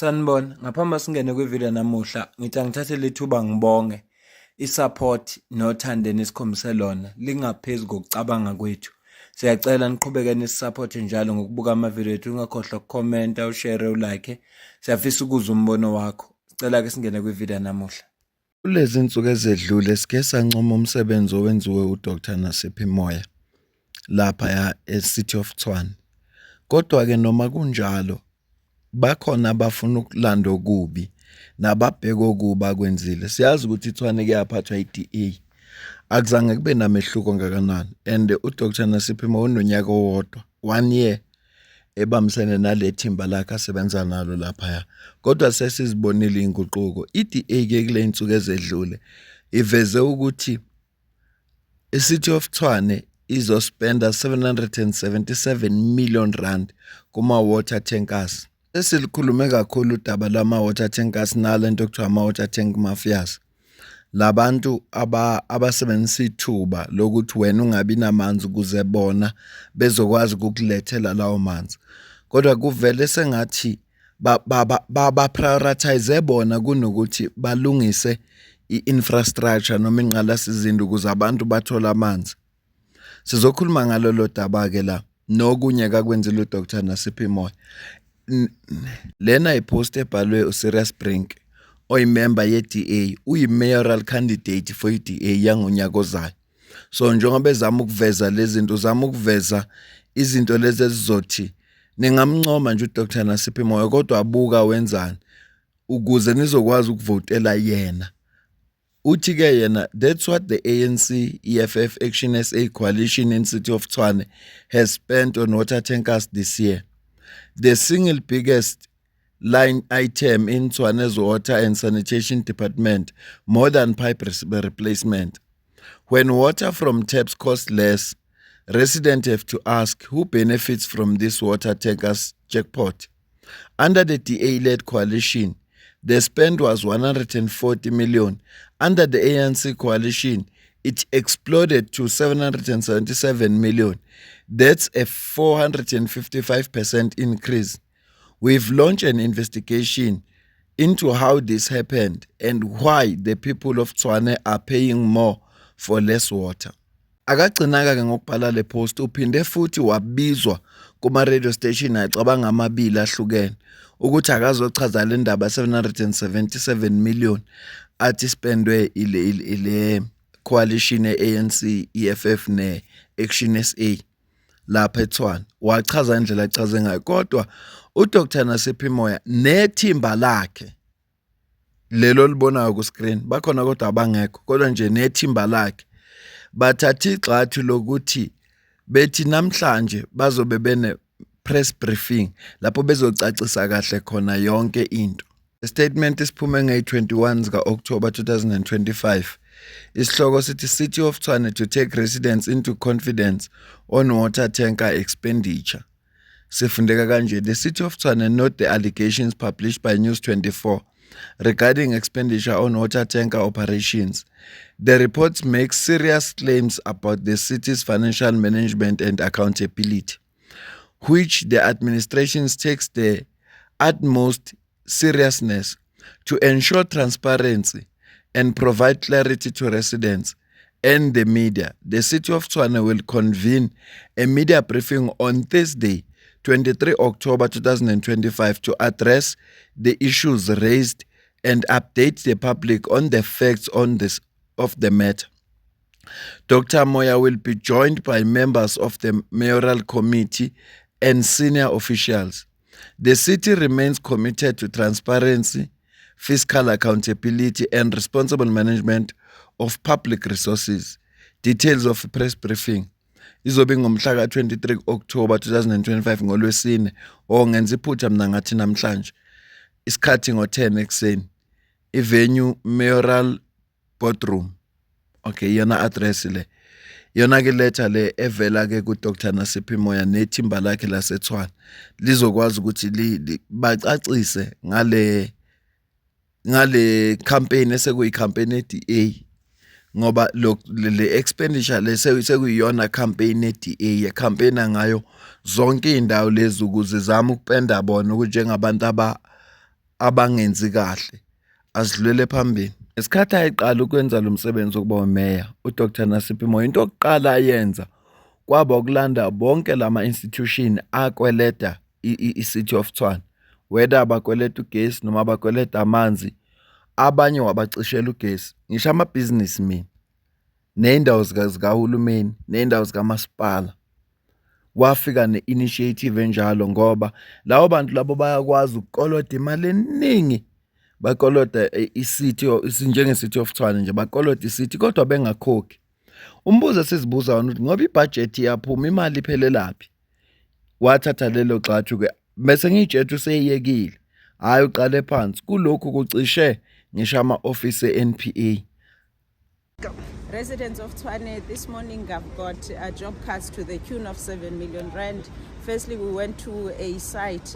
Sanibona, ngaphambi singene kwivideo namuhla, ngithi angithathe lethuba ngibonge i-support nothando enikhombise lona lingaphezu kokucabanga kwethu. Siyacela niqhubeke nisupporte njalo ngokubuka amavideo ethu, ungakhohlwa ukukhomenta, ushare, ulike. Siyafisa ukuzwa umbono wakho. Sicela ke singene kwivideo namuhla. Kulezi insuku ezedlule sike sancoma umsebenzi owenziwe uDr Nasiphi Moyo lapha eCity of Tshwane. Kodwa ke noma kunjalo bakhona abafuna ukulanda okubi nababheka okuba kwenzile. Siyazi ukuthi iTshwane kuyaphathwa iDA. Akuzange kube namehluko ngakanani and uDr Nasiphi Moyo unonyaka owodwa 1 year ebamsene nalethimba lakhe asebenza nalo lapha. Kodwa sesizibonile inguquko. iDA ke kule insuku ezedlule iveze ukuthi iCity of Tshwane izospenda 777 million rand kuma water tankers. Sesilikhulume kakhulu udaba lama water tankers nalento okuthiwa ama water tank mafias. Labantu abasebenzisa ithuba lokuthi wena ungabi namanzi ukuze bona bezokwazi ukukulethela lawo manzi. Kodwa kuvele sengathi ba prioritize bona kunokuthi balungise i-infrastructure noma inqalasizinda ukuze abantu bathola amanzi. Sizokhuluma ngalolo daba ke la nokunye kakwenzile uDr Nasiphi Moyo. Lena ipost ebhalwe uSerious Brink oyimember yeDA, uyi-mayoral candidate for iDA yangonyaka ozayo. So njengoba ezama ukuveza lezi zinto, uzama ukuveza izinto lezi ezizothi ningamncoma nje uDr Nasiphi Moyo kodwa abuka wenzani ukuze nizokwazi ukuvotela yena. Uthi ke yena, that's what the ANC EFF Action SA coalition in City of Tshwane has spent on water tankers this year. The single biggest line item in Tshwane's water and sanitation department, more than pipe replacement. When water from taps cost less, residents have to ask who benefits from this water tankers jackpot. Under the DA-led coalition, the spend was 140 million. Under the ANC coalition, it exploded to 777 million. That's a 455% increase. We've launched an investigation into how this happened and why the people of Tshwane are paying more for less water. Akagcinaka ke ngokubhala le post uphinde futhi wabizwa kuma radio station acabanga amabili ahlukene ukuthi akazochaza le ndaba 777 million athi spendwe ile coalition ANC EFF ne Action SA lapha eTshwane. Wachaza indlela achaze ngayo kodwa uDr Nasiphi Moyo nethimba lakhe lelo libonayo ku screen bakhona kodwa abangekho kodwa nje nethimba lakhe bathatha igxathu lokuthi bethi namhlanje bazobe bene press briefing lapho bezocacisa kahle khona yonke into. The statement isiphume nge-21 ka-October 2025. Isihloko sithi City of Tshwane to take residents into confidence on water tanker expenditure. Sifundeka kanje, the City of Tshwane note the allegations published by News24 regarding expenditure on water tanker operations. The report makes serious claims about the city's financial management and accountability, which the administration takes the utmost seriousness to ensure transparency and provide clarity to residents and the media. The City of Tshwane will convene a media briefing on Thursday, 23 October 2025 to address the issues raised and update the public on the facts of the matter. Dr. Moyo will be joined by members of the mayoral committee and senior officials. The city remains committed to transparency, fiscal accountability, and responsible management of public resources. Details of the press briefing izobe ngomhla ka 23 October 2025 ngolwesine ongenza iphutha mina ngathi namhlanje isikhathi ngo10 ekseni ivenue mayoral boardroom. Okay, yona address le yona ke letter le evela ke ku Dr Nasiphi Moyo nethimba lakhe laseTshwane lizokwazi ukuthi bacacise ngale campaign esekuyi campaign eDA ngoba le expenditure sekuyiyona campaign eDA campaign ngayo zonke indawo lezi ukuze zama ukupenda bona ukuthi njengabantu abangenzi kahle asidlulele phambili. Ngesikhathi ayiqala ukwenza lo msebenzi wokuba umeya, uDr Nasiphi Moyo into yokuqala ayenza kwaba ukulanda bonke lama institution akweleta i-City of Tshwane, whether abakweleta ugesi noma abakweleta amanzi, abanye wabacishela ugesi, ngisho ama-businessmen ney'ndawo zikahulumeni ney'ndawo zikamasipala. Wafika ne-initiative enjalo ngoba labo bantu labo bayakwazi ukukoloda imali eningi, bakoloda i-city njenge-City of Tshwane nje bakoloda i-city kodwa bengakhokhi. Umbuzo esizibuza wona ukuthi ngoba ibudget iyaphuma imali iphelelaphi? Wathatha lelo xathu-ke bese ngiyitshethu seyiyekile, hhayi uqale phansi kulokhu kucishe ngisho ama-ofisi e-NPA. Residents of Tshwane this morning have got job cuts to the tune of 7 million rand. Firstly, we went to a site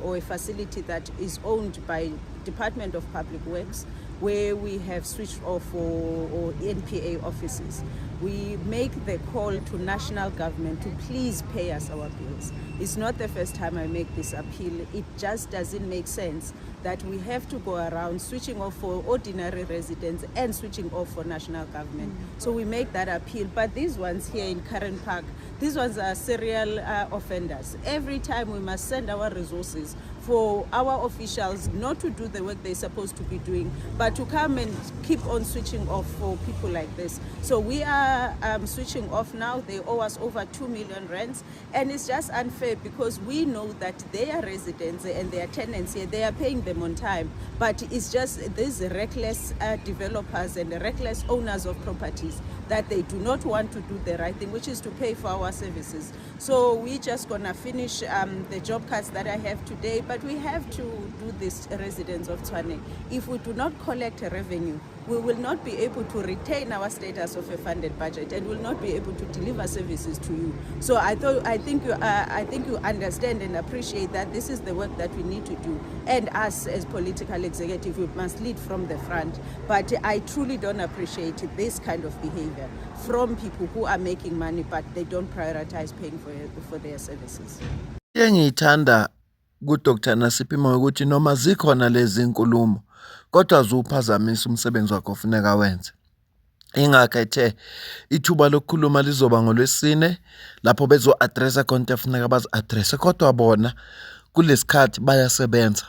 or a facility that is owned by Department of Public Works, where we have switched off or NPA offices. We make the call to national government to please pay us our bills. It's not the first time I make this appeal. It just doesn't make sense that we have to go around switching off for ordinary residents and switching off for national government. So we make that appeal. But these ones here in Karen Park, these ones are serial offenders. Every time we must send our resources for our officials not to do the work they're supposed to be doing, but to come and keep on switching off for people like this. So we are switching off now. They owe us over 2 million rands, and it's just unfair because we know that they are residents and they are tenants here. They are paying them on time, but it's just these reckless developers and the reckless owners of properties that they do not want to do the right thing, which is to pay for our services. So we're just gonna finish the job cuts that I have today, but we have to do this, residents of Tshwane. If we do not collect a revenue, we will not be able to retain our status of a funded budget and will not be able to deliver services to you. So I think you understand and appreciate that this is the work that we need to do. And us as political executive, we must lead from the front. But I truly don't appreciate this kind of behavior from people who are making money, but they don't prioritize paying for their services. Engiyithanda kuDr Nasiphi Moyo ukuthi noma zikhona lezi nkulumo kodwa azuphazamisa umsebenzi wakho ofuneka wenze. Ingakho ethe ithuba lokukhuluma lizoba ngoLwesine lapho bezo-addressa konke efuneka bazi-addresse, kodwa bona kulesikhathi bayasebenza.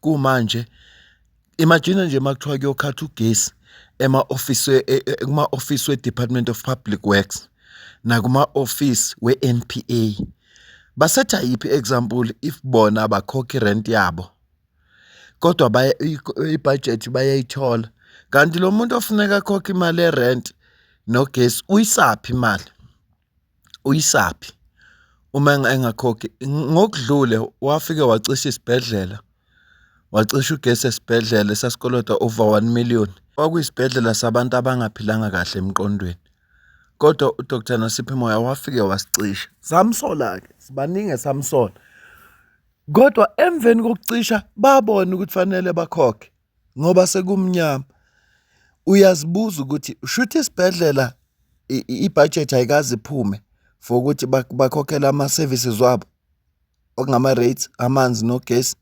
Kumanje imagine nje makuthiwa kuyokhatha ugesi kuma-office we-Department of Public Works nakuma-office we-NPA. Basetha yiphi example if bona abakhokhi rent yabo kodwa ibudget bayayithola, kanti lo muntu ofuneka akhokhe imali yerent nogesi uyisaphi imali? Uyisaphi uma engakhokhi? Ngokudlule wafike wacisha isibhedlela, wacisha ugesi esibhedlela esasikoloda over 1 million. Kwakuyisibhedlela sabantu abangaphilanga kahle emqondweni, kodwa uDr Nasiphi Moyo wafike wasicisha. Samsola-ke, sibaningi samsola, kodwa emveni kokucisha babona ukuthi fanele bakhokhe ngoba sekumnyama. Uyazibuza ukuthi shuthi isibhedlela ibudget ayikaze iphume for ukuthi bakhokhele ama-services wabo okungama-rates, amanzi nogesi.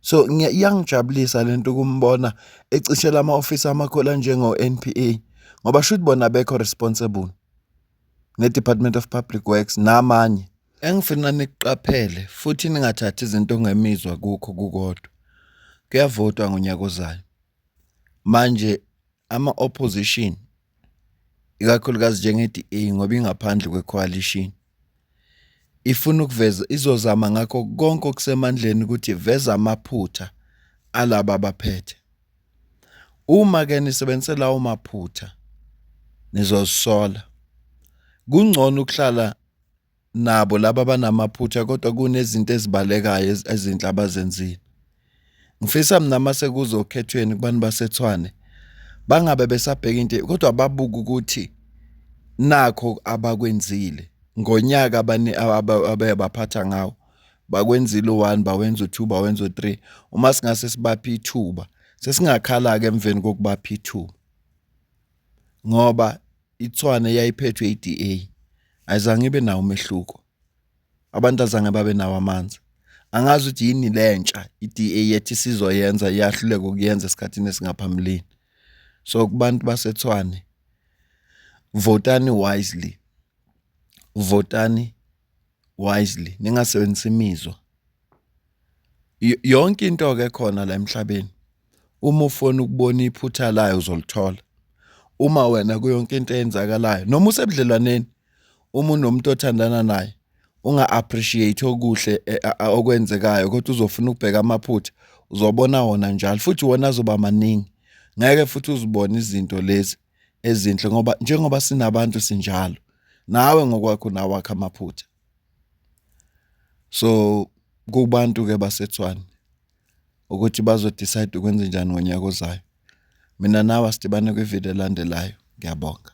So iyangijabulisa lento ukumbona ecishela ama-office amakhulu njengo-NPA ngoba shuthi bona bekho responsible ne-Department of Public Works namanye. Engifuna nikuqaphele futhi ningathathi izinto ngemizwa kukho kukodwa. Kuyavotwa ngonyaka ozayo. Manje ama-opposition ikakhulukazi njenge-DA ngoba ingaphandle kwe-coalition ifuna ukuveza, izozama ngakho konke okusemandleni ukuthi veza amaphutha alaba abaphethe. Uma-ke nisebenzise lawo maphutha nizozisola. Kungcono ukuhlala nabo laba abanamaphutha kodwa kunezinto ezibalekayo ezinhle abazenzile. Ngifisa mina mase kuzokhethweni kubantu baseTshwane bangabe besabheka into kodwa babuka ukuthi nakho abakwenzile ngonyaka ababaphatha ngawo. Bakwenzile u1, bawenza u2, bawenza u3. Uma singase sibapha ithuba sesingakhala-ke emveni kokubapha ithuba ngoba iTshwane yayiphethwe iDA ayizange ibe nawo umehluko. Abantu azange babe nawo amanzi, angazi ukuthi yini lentsha iDA yethi sizoyenza iyahluleka ukuyenza esikhathini esingaphambilini. So kubantu baseTshwane, votani wisely, ningasebenzisi imizwa. Yonke into ke khona la emhlabeni, uma ufuna ukubona iphutha layo uzolithola. Uma wena kuyonke into eyenzakalayo noma usebudlelwaneni, uma unomuntu othandana naye unga-appreciate okuhle okwenzekayo kodwa uzofuna ukubheka amaphutha, uzobona wona njalo futhi wona azoba maningi. Ngeke futhi uzibone izinto lezi ezinhle ngoba njengoba sinabantu sinjalo, nawe ngokwakho nawakho amaphutha. So kubantu ke baseTshwane ukuthi bazodecide ukwenza njani ngonyaka ozayo. Mina nawe sidibane kwivideo elandelayo. Ngiyabonga.